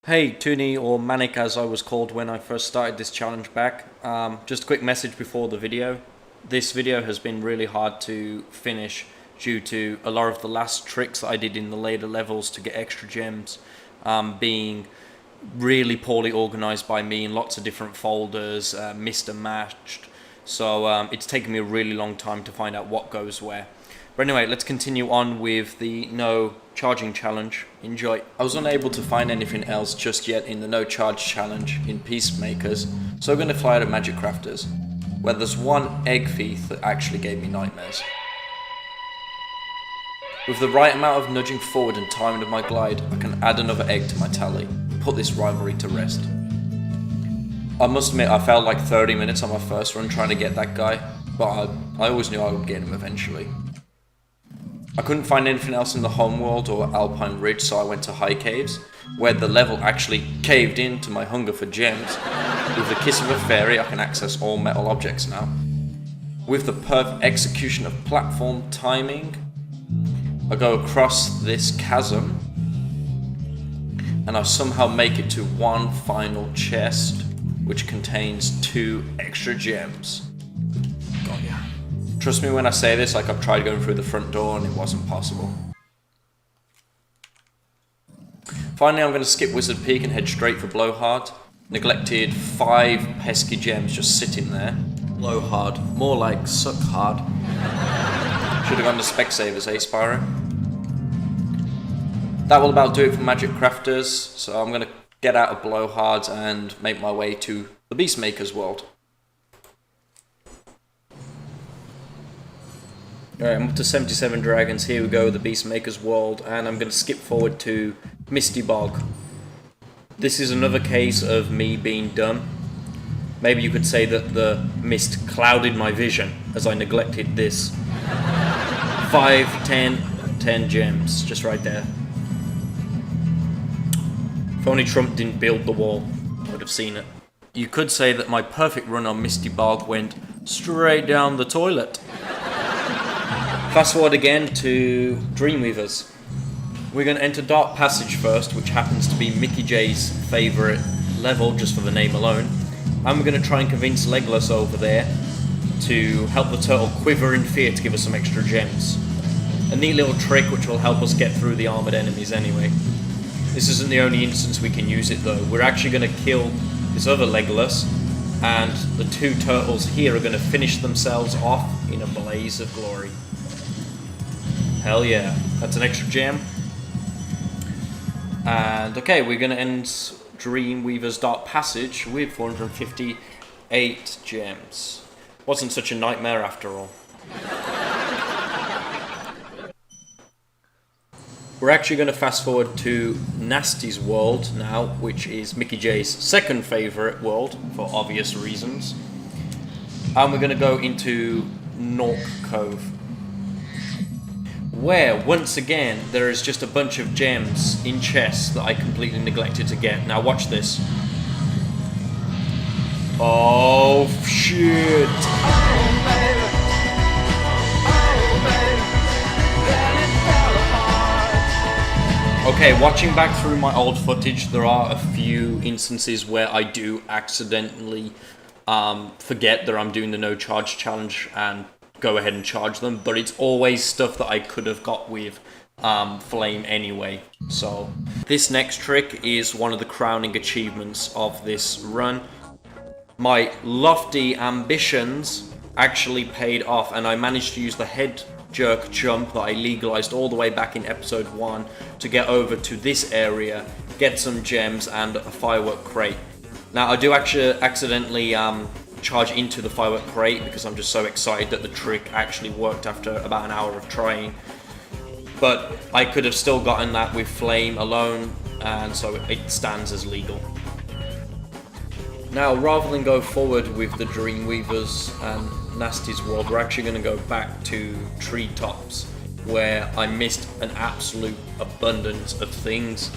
Hey Toonie, or Manic as I was called when I first started this challenge back. Just a quick message before the video. This video has been really hard to finish due to a lot of the last tricks that I did in the later levels to get extra gems being really poorly organized by me in lots of different folders, missed and matched. So it's taken me a really long time to find out what goes where. But anyway, let's continue on with the no charging challenge. Enjoy. I was unable to find anything else just yet in the no charge challenge in Peacemakers, so I'm going to fly out of Magic Crafters, where there's one egg thief that actually gave me nightmares. With the right amount of nudging forward and timing of my glide, I can add another egg to my tally and put this rivalry to rest. I must admit I felt like 30 minutes on my first run trying to get that guy, but I always knew I would get him eventually. I couldn't find anything else in the homeworld or Alpine Ridge, so I went to High Caves, where the level actually caved in to my hunger for gems. With the kiss of a fairy, I can access all metal objects now. With the perfect execution of platform timing, I go across this chasm, and I somehow make it to one final chest, which contains 2 extra gems. God, yeah. Trust me when I say this, like I've tried going through the front door and it wasn't possible. Finally, I'm going to skip Wizard Peak and head straight for Blowhard. Neglected 5 pesky gems just sitting there. Blowhard, more like suck hard. Should have gone to Specsavers, eh Spyro? That will about do it for Magic Crafters, so I'm going to get out of Blowhard and make my way to the Beastmaker's world. Alright, I'm up to 77 dragons. Here we go, the Beastmaker's world, and I'm going to skip forward to Misty Bog. This is another case of me being dumb. Maybe you could say that the mist clouded my vision as I neglected this. 5, 10 gems, just right there. If only Trump didn't build the wall, I would have seen it. You could say that my perfect run on Misty Bog went straight down the toilet. Fast forward again to Dreamweavers. We're going to enter Dark Passage first, which happens to be Mickey J's favourite level, just for the name alone. And we're going to try and convince Legolas over there to help the turtle quiver in fear to give us some extra gems. A neat little trick which will help us get through the armoured enemies anyway. This isn't the only instance we can use it though. We're actually going to kill this other Legolas, and the 2 turtles here are going to finish themselves off in a blaze of glory. Hell yeah, that's an extra gem. And okay, we're going to end Dreamweaver's Dark Passage with 458 gems. Wasn't such a nightmare after all. We're actually going to fast forward to Nasty's world now, which is Mickey J's second favourite world, for obvious reasons. And we're going to go into Nork Cove, where, once again, there is just a bunch of gems in chests that I completely neglected to get. Now watch this. Oh, shit. Okay, watching back through my old footage, there are a few instances where I do accidentally forget that I'm doing the no charge challenge and go ahead and charge them, but it's always stuff that I could have got with Flame anyway. So this next trick is one of the crowning achievements of this run. My lofty ambitions actually paid off, and I managed to use the head jerk jump that I legalized all the way back in episode 1 to get over to this area, get some gems and a firework crate. Now I do actually accidentally charge into the firework crate because I'm just so excited that the trick actually worked after about an hour of trying. But I could have still gotten that with Flame alone, and so it stands as legal. Now, rather than go forward with the Dreamweavers and Nasty's world, we're actually going to go back to Treetops, where I missed an absolute abundance of things.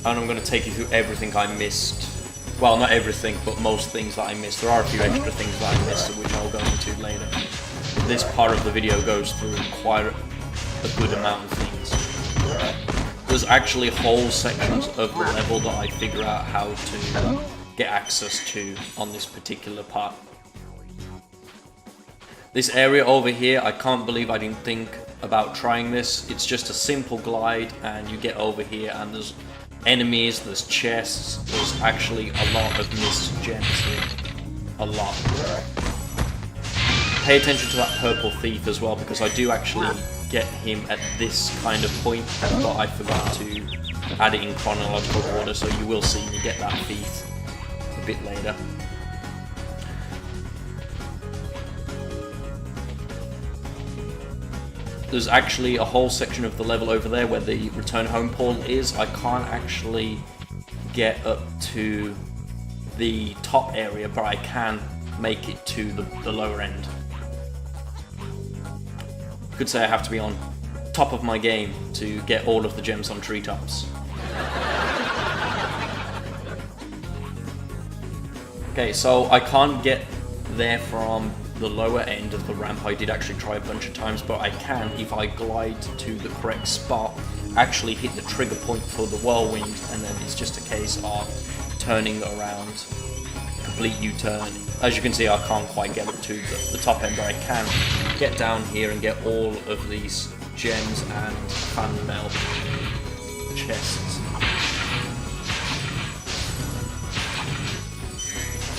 And I'm going to take you through everything I missed. Well, not everything, but most things that I missed. There are a few extra things that I missed, which I'll go into later. This part of the video goes through quite a good amount of things. there's actually whole sections of the level that I figure out how to get access to on this particular part. This area over here, I can't believe I didn't think about trying this. It's just a simple glide and you get over here and there's enemies, there's chests, there's actually a lot of missed gems here. A lot. Pay attention to that purple thief as well, because I do actually get him at this kind of point, but I forgot to add it in chronological order, so you will see me get that thief a bit later. There's actually a whole section of the level over there where the return home portal is. I can't actually get up to the top area, but I can make it to the lower end. Could say I have to be on top of my game to get all of the gems on treetops. Okay, so I can't get there from the lower end of the ramp. I did actually try a bunch of times, but I can, if I glide to the correct spot, actually hit the trigger point for the whirlwind, and then it's just a case of turning around, complete U-turn. As you can see, I can't quite get up to the top end, but I can get down here and get all of these gems and fan mail chests.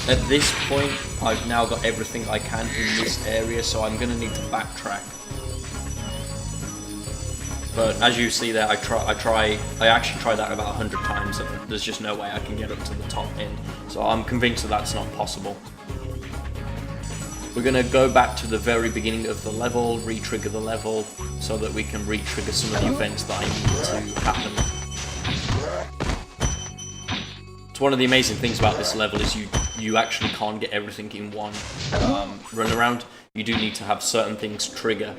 At this point, I've now got everything I can in this area, so I'm going to need to backtrack. But as you see there, I actually tried that about 100 times, and there's just no way I can get up to the top end. So I'm convinced that that's not possible. We're going to go back to the very beginning of the level, re-trigger the level, so that we can re-trigger some of the events that I need to happen. So one of the amazing things about this level is you actually can't get everything in one run around. You do need to have certain things trigger.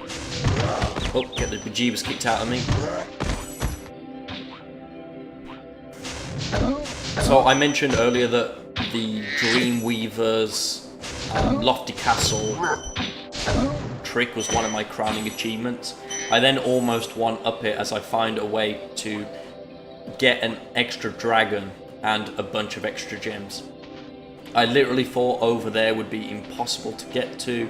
Oh, get the bejeebers kicked out of me. So I mentioned earlier that the Dreamweaver's Lofty Castle trick was one of my crowning achievements. I then almost one-up it as I find a way to get an extra dragon and a bunch of extra gems. I literally thought over there would be impossible to get to,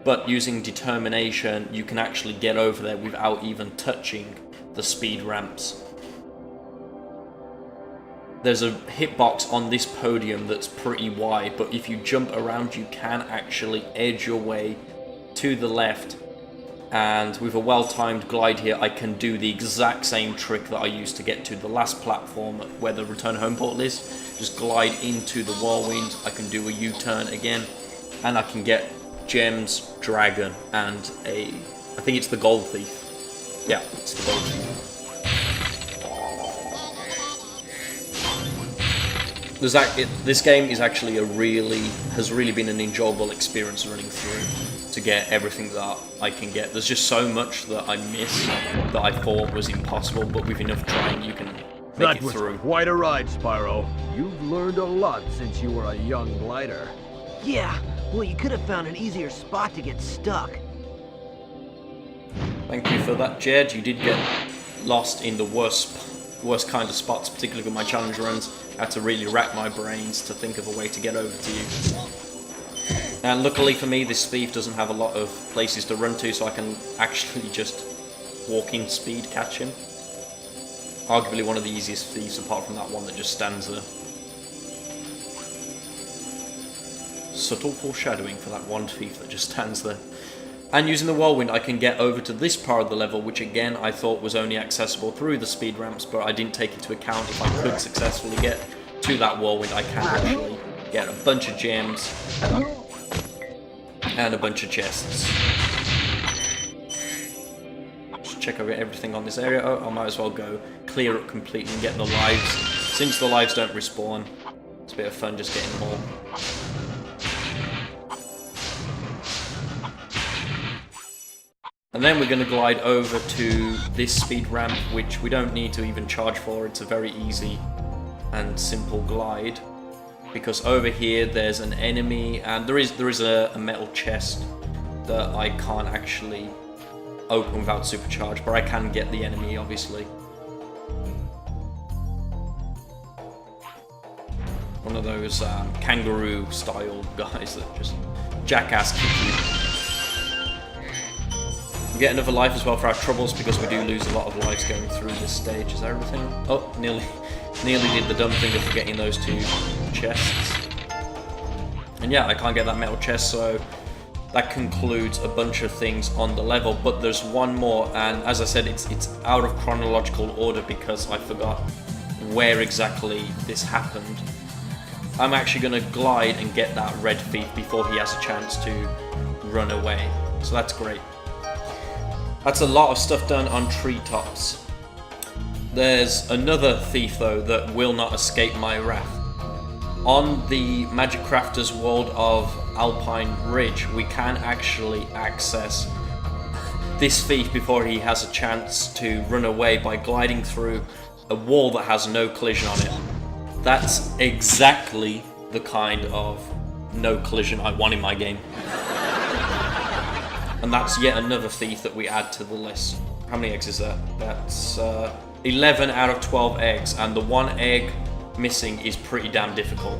but using determination you can actually get over there without even touching the speed ramps. There's a hitbox on this podium that's pretty wide, but if you jump around you can actually edge your way to the left, and with a well-timed glide here I can do the exact same trick that I used to get to the last platform where the return home portal is. Just glide into the whirlwind, I can do a U-turn again, and I can get gems, dragon, and I think it's the gold thief. Yeah, it's the gold thief. This game is actually has really been an enjoyable experience running through to get everything that I can get. There's just so much that I miss that I thought was impossible, but with enough trying you can make it through. That was quite a ride, Spyro. You've learned a lot since you were a young glider. Yeah, well you could have found an easier spot to get stuck. Thank you for that, Jed. You did get lost in the worst kind of spots, particularly with my challenge runs. I had to really rack my brains to think of a way to get over to you. And luckily for me, this thief doesn't have a lot of places to run to, so I can actually just walking speed catch him. Arguably one of the easiest thieves apart from that one that just stands there. Subtle foreshadowing for that one thief that just stands there. And using the whirlwind I can get over to this part of the level, which again I thought was only accessible through the speed ramps, but I didn't take into account if I could successfully get to that whirlwind I can actually get a bunch of gems and a bunch of chests. Just check over everything on this area. Oh, I might as well go clear up completely and get the lives. Since the lives don't respawn, it's a bit of fun just getting more. And then we're going to glide over to this speed ramp, which we don't need to even charge for. It's a very easy and simple glide. Because over here there's an enemy, and there is a metal chest that I can't actually open without supercharge, but I can get the enemy obviously. One of those kangaroo style guys that just jackass kick you. We get another life as well for our troubles because we do lose a lot of lives going through this stage. Is that everything? Oh, nearly did the dumb thing of forgetting those 2 chests. And yeah, I can't get that metal chest, so that concludes a bunch of things on the level. But there's one more, and as I said, it's out of chronological order because I forgot where exactly this happened. I'm actually going to glide and get that red thief before he has a chance to run away. So that's great. That's a lot of stuff done on treetops. There's another thief though that will not escape my wrath. On the Magic Crafter's World of Alpine Ridge, we can actually access this thief before he has a chance to run away by gliding through a wall that has no collision on it. That's exactly the kind of no collision I want in my game. And that's yet another thief that we add to the list. How many eggs is that? That's 11 out of 12 eggs, and the 1 egg missing is pretty damn difficult.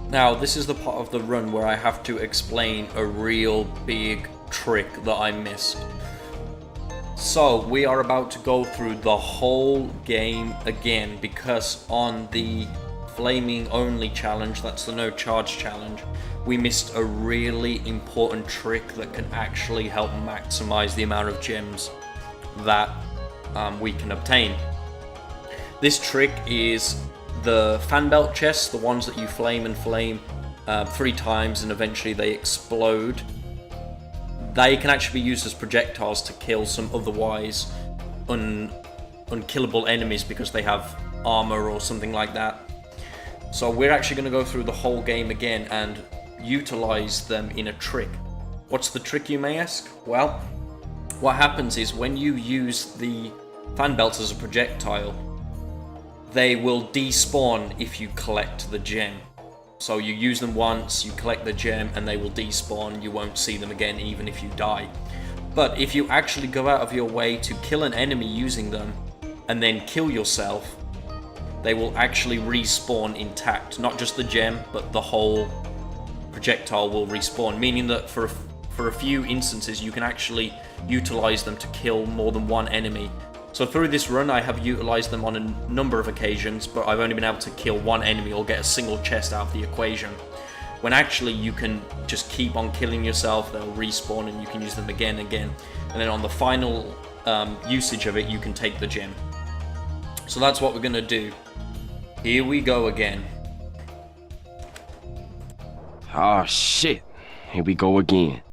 Now, this is the part of the run where I have to explain a real big trick that I missed. So, we are about to go through the whole game again because on the flaming only challenge, that's the no charge challenge, we missed a really important trick that can actually help maximize the amount of gems that we can obtain. This trick is the fan belt chests, the ones that you flame and flame 3 times and eventually they explode. They can actually be used as projectiles to kill some otherwise unkillable enemies because they have armor or something like that. So we're actually going to go through the whole game again and utilize them in a trick. What's the trick, you may ask? Well, what happens is when you use the fan belts as a projectile, they will despawn if you collect the gem. So you use them once, you collect the gem, and they will despawn. You won't see them again even if you die. But if you actually go out of your way to kill an enemy using them, and then kill yourself, they will actually respawn intact. Not just the gem, but the whole projectile will respawn, meaning that for a few instances you can actually utilize them to kill more than 1 enemy. So through this run I have utilized them on a number of occasions, but I've only been able to kill 1 enemy or get a single chest out of the equation. When actually you can just keep on killing yourself, they'll respawn and you can use them again and again. And then on the final usage of it, you can take the gem. So that's what we're going to do. Here we go again. Oh shit, here we go again.